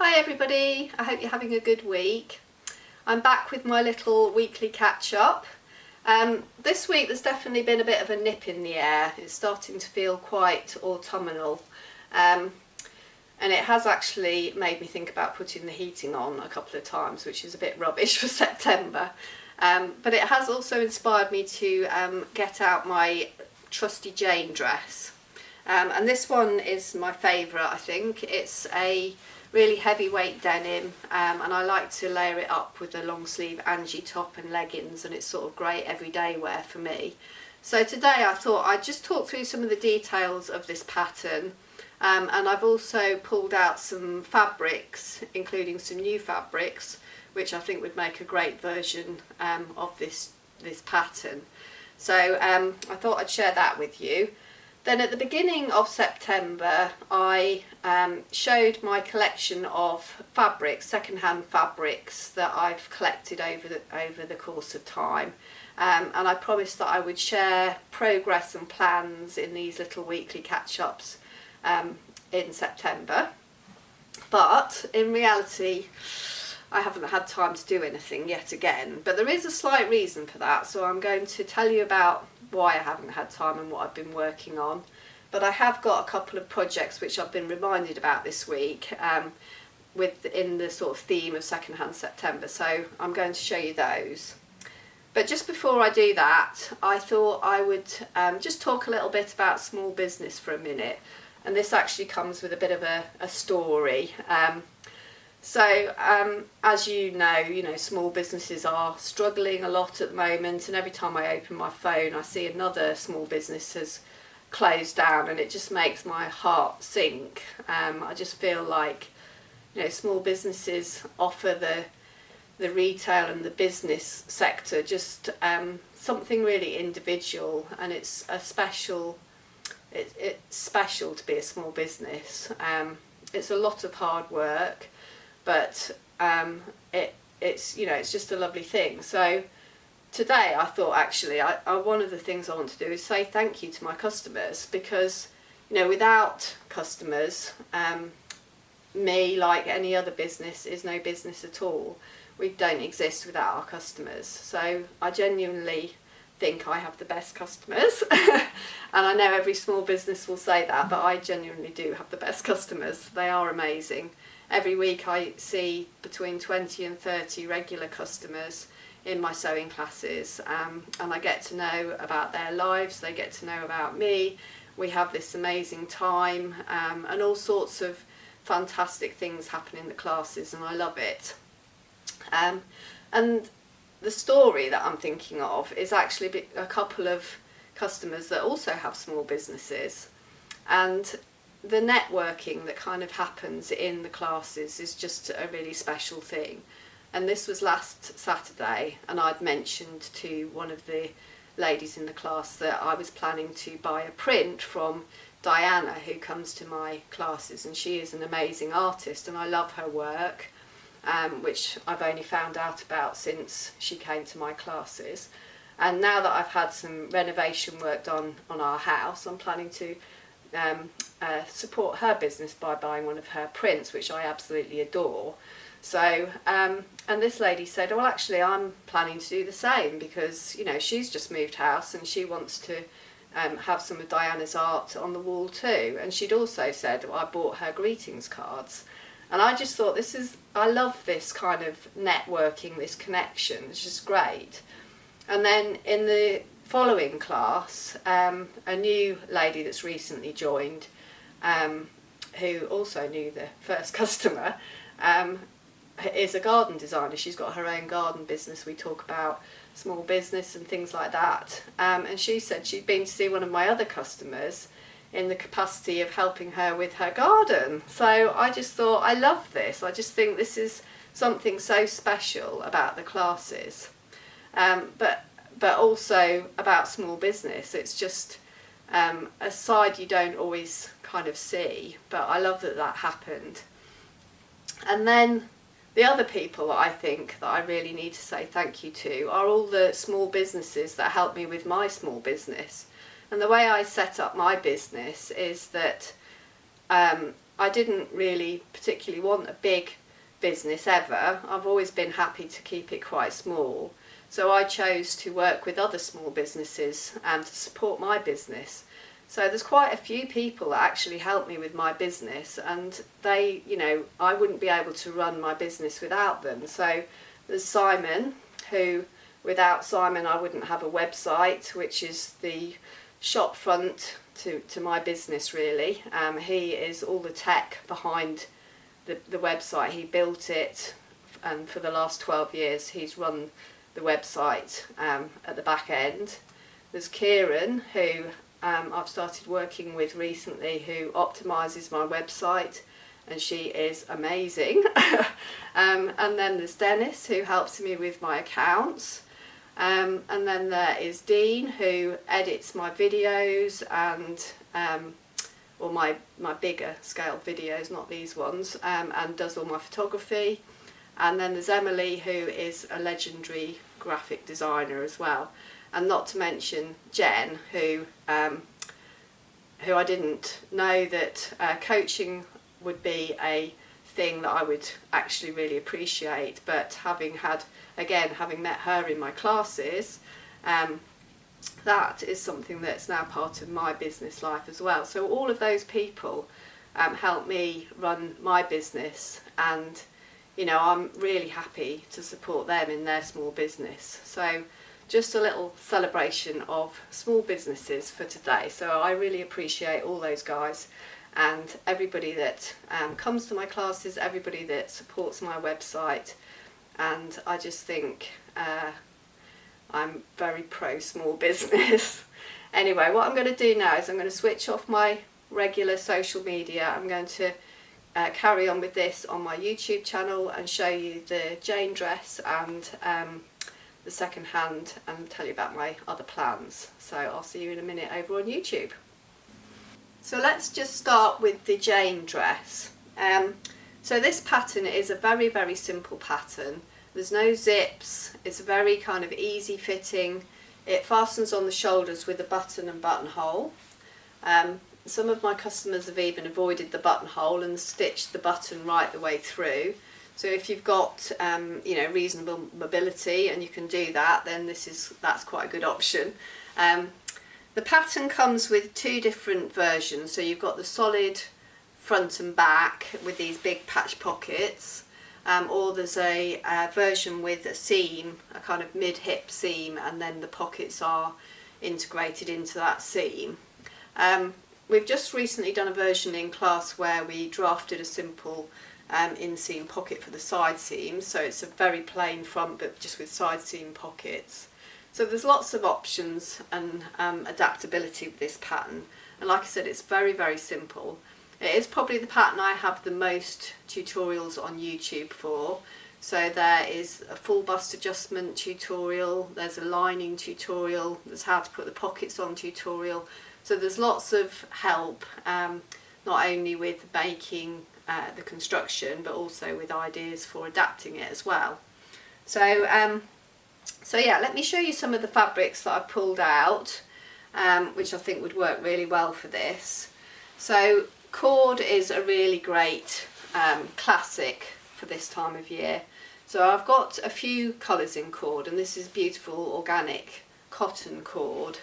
Hi everybody, I hope you're having a good week. I'm back with my little weekly catch up. This week there's definitely been a bit of a nip in the air. It's starting to feel quite autumnal and it has actually made me think about putting the heating on a couple of times, which is a bit rubbish for September. But it has also inspired me to get out my trusty Jayne dress. And this one is my favourite, I think. It's a really heavyweight denim and I like to layer it up with a long sleeve Angie top and leggings, and it's sort of great everyday wear for me. So today I thought I'd just talk through some of the details of this pattern, and I've also pulled out some fabrics, including some new fabrics which I think would make a great version of this pattern. So I thought I'd share that with you. Then at the beginning of September I showed my collection of fabrics, second-hand fabrics that I've collected over the course of time, and I promised that I would share progress and plans in these little weekly catch-ups in September. But in reality I haven't had time to do anything yet again, but there is a slight reason for that, so I'm going to tell you about why I haven't had time and what I've been working on. But I have got a couple of projects which I've been reminded about this week in the sort of theme of Secondhand September, so I'm going to show you those. But just before I do that, I thought I would just talk a little bit about small business for a minute, and this actually comes with a bit of a story. As you know, small businesses are struggling a lot at the moment, and every time I open my phone I see another small business has closed down, and it just makes my heart sink. I just feel like, small businesses offer the retail and the business sector just something really individual, and it's special to be a small business. It's a lot of hard work, but it's just a lovely thing. So today I thought actually one of the things I want to do is say thank you to my customers, because without customers, me, like any other business, is no business at all. We don't exist without our customers. So I genuinely think I have the best customers and I know every small business will say that, but I genuinely do have the best customers. They are amazing. Every week I see between 20 and 30 regular customers in my sewing classes, and I get to know about their lives, they get to know about me. We have this amazing time, and all sorts of fantastic things happen in the classes, and I love it. And the story that I'm thinking of is actually a couple of customers that also have small businesses, and the networking that kind of happens in the classes is just a really special thing. And this was last Saturday, and I'd mentioned to one of the ladies in the class that I was planning to buy a print from Diana, who comes to my classes, and she is an amazing artist and I love her work, which I've only found out about since she came to my classes. And now that I've had some renovation work done on our house, I'm planning to support her business by buying one of her prints, which I absolutely adore. So and this lady said, well, actually I'm planning to do the same, because she's just moved house and she wants to have some of Diana's art on the wall too. And she'd also said, well, I bought her greetings cards, and I just thought I love this kind of networking, this connection. It's just great. And then in the following class, a new lady that's recently joined, who also knew the first customer, is a garden designer. She's got her own garden business. We talk about small business and things like that, and she said she'd been to see one of my other customers in the capacity of helping her with her garden. So I just thought, I love this. I just think this is something so special about the classes, but also about small business. It's just a side you don't always kind of see, but I love that happened. And then the other people that I think that I really need to say thank you to are all the small businesses that help me with my small business. And the way I set up my business is that I didn't really particularly want a big business ever. I've always been happy to keep it quite small. So I chose to work with other small businesses and to support my business. So there's quite a few people that actually help me with my business, and they, you know, I wouldn't be able to run my business without them. So there's Simon, who, without Simon I wouldn't have a website, which is the shop front to my business really. He is all the tech behind the website. He built it, and for the last 12 years he's run the website at the back end. There's Kieran, who I've started working with recently, who optimises my website, and she is amazing. And then there's Dennis, who helps me with my accounts. And then there is Dean, who edits my videos and or my bigger scale videos, not these ones, and does all my photography. And then there's Emily, who is a legendary graphic designer as well. And not to mention Jen, who I didn't know that coaching would be a thing that I would actually really appreciate, but having met her in my classes, that is something that's now part of my business life as well. So all of those people help me run my business, and you know, I'm really happy to support them in their small business. So just a little celebration of small businesses for today. So I really appreciate all those guys and everybody that comes to my classes, everybody that supports my website, and I just think I'm very pro small business. Anyway, what I'm going to do now is I'm going to switch off my regular social media. I'm going to carry on with this on my YouTube channel and show you the Jayne dress and the secondhand, and tell you about my other plans. So I'll see you in a minute over on YouTube. So let's just start with the Jayne dress. So this pattern is a very, very simple pattern. There's no zips, it's very kind of easy fitting. It fastens on the shoulders with a button and buttonhole. Some of my customers have even avoided the buttonhole and stitched the button right the way through. So if you've got you know, reasonable mobility and you can do that, then that's quite a good option. The pattern comes with two different versions. So you've got the solid front and back with these big patch pockets, or there's a version with a seam, a kind of mid-hip seam, and then the pockets are integrated into that seam. We've just recently done a version in class where we drafted a simple inseam pocket for the side seams, so it's a very plain front but just with side seam pockets. So there's lots of options and adaptability with this pattern, and like I said, it's very, very simple. It is probably the pattern I have the most tutorials on YouTube for. So there is a full bust adjustment tutorial, there's a lining tutorial, there's how to put the pockets on tutorial. So there's lots of help, not only with making the construction, but also with ideas for adapting it as well. So yeah, let me show you some of the fabrics that I've pulled out, which I think would work really well for this. So cord is a really great classic for this time of year. So I've got a few colours in cord, and this is beautiful organic cotton cord.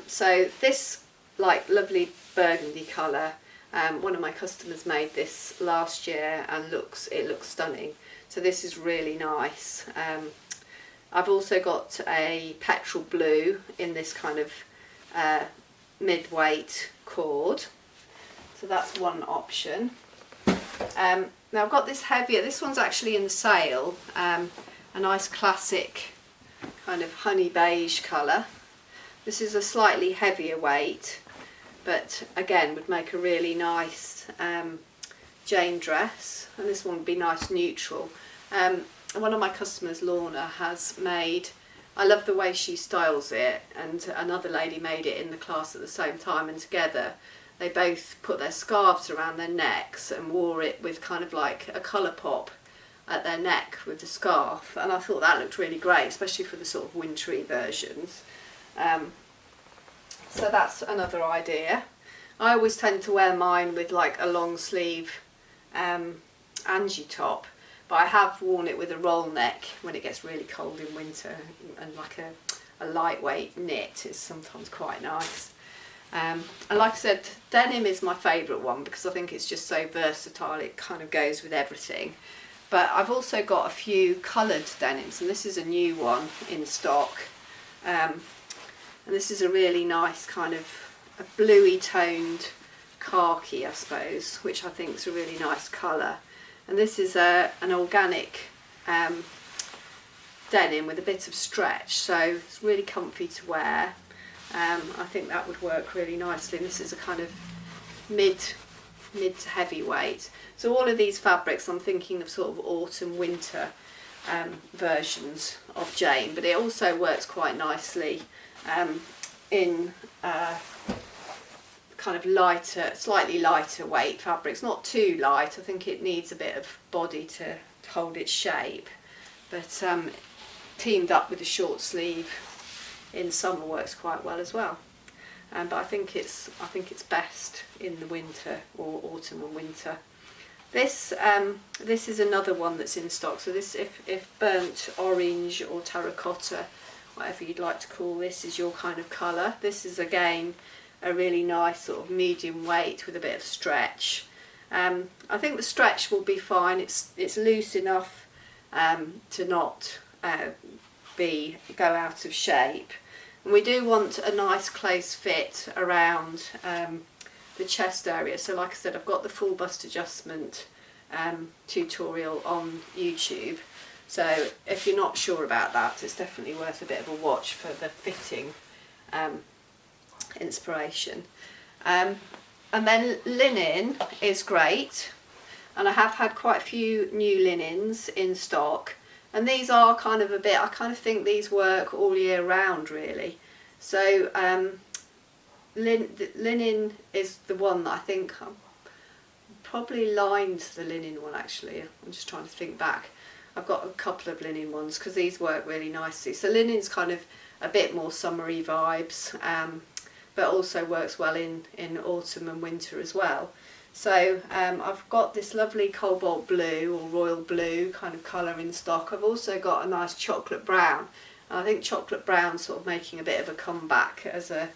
So this like lovely burgundy colour, one of my customers made this last year and it looks stunning. So this is really nice. I've also got a petrol blue in this kind of mid-weight cord. So that's one option. Now I've got this heavier, this one's actually in the sale, a nice classic kind of honey beige colour. This is a slightly heavier weight, but again would make a really nice Jayne dress, and this one would be nice neutral. One of my customers, Lorna, has made, I love the way she styles it, and another lady made it in the class at the same time, and together they both put their scarves around their necks and wore it with kind of like a colour pop at their neck with the scarf, and I thought that looked really great, especially for the sort of wintry versions. So that's another idea. I always tend to wear mine with like a long sleeve Angie top, but I have worn it with a roll neck when it gets really cold in winter, and like a lightweight knit is sometimes quite nice. And like I said, denim is my favourite one because I think it's just so versatile, it kind of goes with everything. But I've also got a few coloured denims, and this is a new one in stock. And this is a really nice kind of a bluey toned khaki, I suppose, which I think is a really nice colour. And this is an organic denim with a bit of stretch, so it's really comfy to wear. I think that would work really nicely. And this is a kind of mid to heavyweight. So all of these fabrics, I'm thinking of sort of autumn winter versions of Jayne, but it also works quite nicely in kind of lighter, slightly lighter weight fabrics. Not too light, I think it needs a bit of body to hold its shape, but teamed up with a short sleeve in summer works quite well as well. But I think it's best in the winter, or autumn and winter. This is another one that's in stock. So this, if burnt orange or terracotta, whatever you'd like to call this, is your kind of colour. This is again a really nice sort of medium weight with a bit of stretch. I think the stretch will be fine. It's loose enough to not go out of shape. And we do want a nice close fit around the chest area. So like I said, I've got the full bust adjustment tutorial on YouTube. So if you're not sure about that, it's definitely worth a bit of a watch for the fitting inspiration. And then linen is great, and I have had quite a few new linens in stock, and these are kind of I kind of think these work all year round really. So linen is the one that I think I'm probably lined the linen one actually. I'm just trying to think back. I've got a couple of linen ones because these work really nicely. So linen's kind of a bit more summery vibes, but also works well in autumn and winter as well. So I've got this lovely cobalt blue or royal blue kind of colour in stock. I've also got a nice chocolate brown. And I think chocolate brown's sort of making a bit of a comeback as a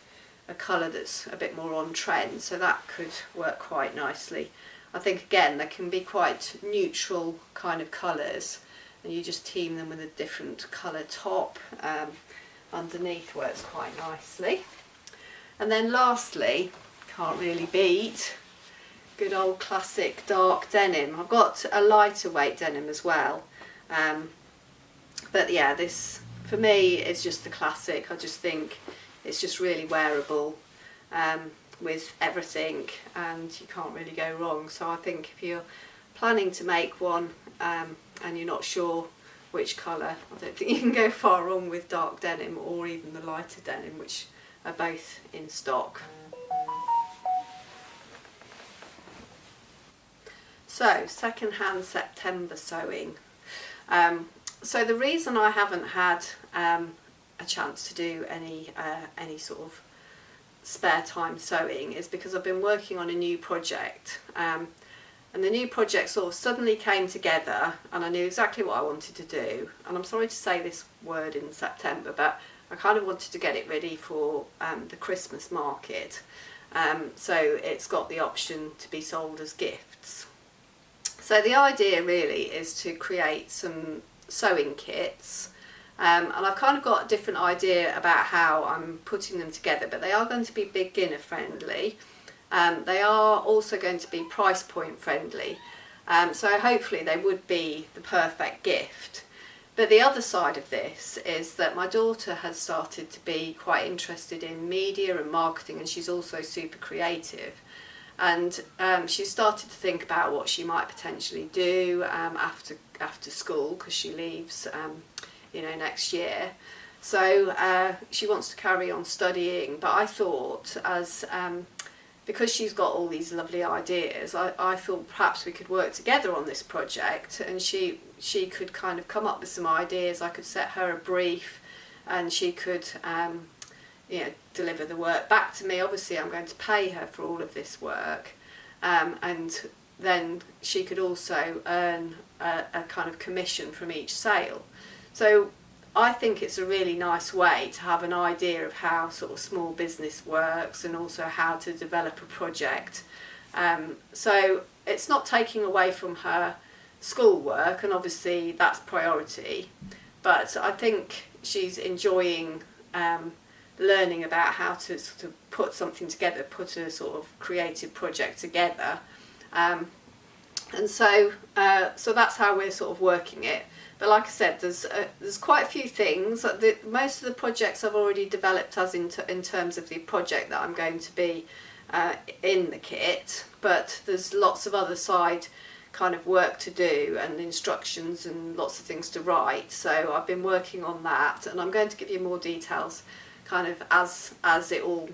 colour that's a bit more on trend. So that could work quite nicely. I think again there can be quite neutral kind of colours, and you just team them with a different colour top. Underneath works quite nicely. And then lastly, can't really beat good old classic dark denim. I've got a lighter weight denim as well, but yeah, this for me is just the classic. I just think it's just really wearable with everything, and you can't really go wrong. So I think if you're planning to make one and you're not sure which colour, I don't think you can go far wrong with dark denim or even the lighter denim, which are both in stock. So, Secondhand September sewing. So the reason I haven't had a chance to do any sort of spare time sewing is because I've been working on a new project, and the new project sort of suddenly came together, and I knew exactly what I wanted to do. And I'm sorry to say this word in September, but I kind of wanted to get it ready for the Christmas market, so it's got the option to be sold as gifts. So the idea really is to create some sewing kits, and I've kind of got a different idea about how I'm putting them together, but they are going to be beginner friendly. They are also going to be price point friendly, so hopefully they would be the perfect gift. But the other side of this is that my daughter has started to be quite interested in media and marketing, and she's also super creative. And she started to think about what she might potentially do after school, because she leaves next year. So she wants to carry on studying, but I thought because she's got all these lovely ideas, I thought perhaps we could work together on this project, and she could kind of come up with some ideas. I could set her a brief, and she could deliver the work back to me. Obviously I'm going to pay her for all of this work, and then she could also earn a kind of commission from each sale. So I think it's a really nice way to have an idea of how sort of small business works, and also how to develop a project. So it's not taking away from her schoolwork, and obviously that's priority, but I think she's enjoying learning about how to sort of put something together, put a sort of creative project together, and so that's how we're sort of working it. But like I said, there's quite a few things. Most of the projects I've already developed as in terms of the project that I'm going to be in the kit, but there's lots of other side kind of work to do, and instructions and lots of things to write. So I've been working on that, and I'm going to give you more details kind of as it all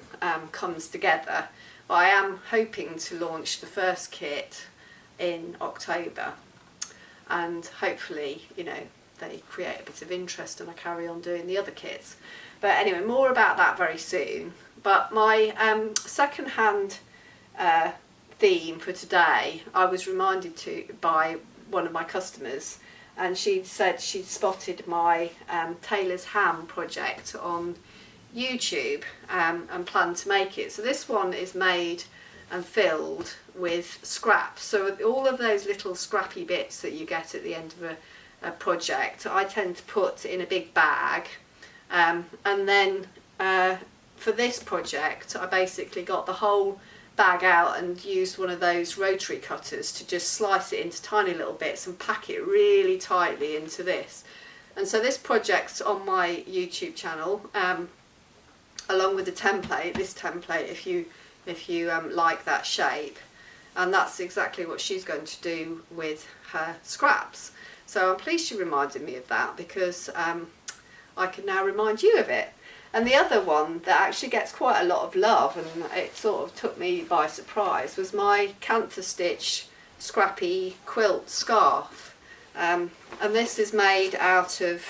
comes together. But I am hoping to launch the first kit in October, and hopefully they create a bit of interest and I carry on doing the other kits. But anyway, more about that very soon. But my second-hand theme for today, I was reminded by one of my customers, and she'd said she'd spotted my Tailors ham project on YouTube and planned to make it. So this one is made and filled with scraps. So all of those little scrappy bits that you get at the end of a project, I tend to put in a big bag, and then for this project I basically got the whole bag out and used one of those rotary cutters to just slice it into tiny little bits and pack it really tightly into this. And so this project's on my YouTube channel, along with the template, this template, if you like that shape, and that's exactly what she's going to do with her scraps. So I'm pleased she reminded me of that, because I can now remind you of it. And the other one that actually gets quite a lot of love, and it sort of took me by surprise, was my Kantha stitch scrappy quilt scarf. And this is made out of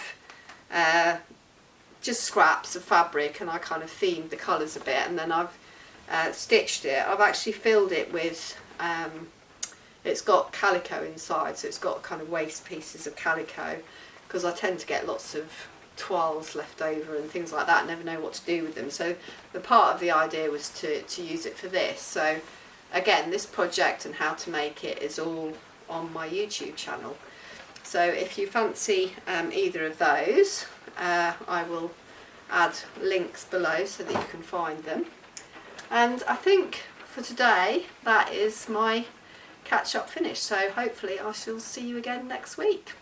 just scraps of fabric, and I kind of themed the colours a bit, and then I've stitched it. I've actually filled it with, it's got calico inside, so it's got kind of waste pieces of calico, because I tend to get lots of toiles left over and things like that, I never know what to do with them. So the part of the idea was to use it for this. So again, this project and how to make it is all on my YouTube channel. So if you fancy either of those, I will add links below so that you can find them. And I think for today that is my catch up finished, so hopefully I shall see you again next week.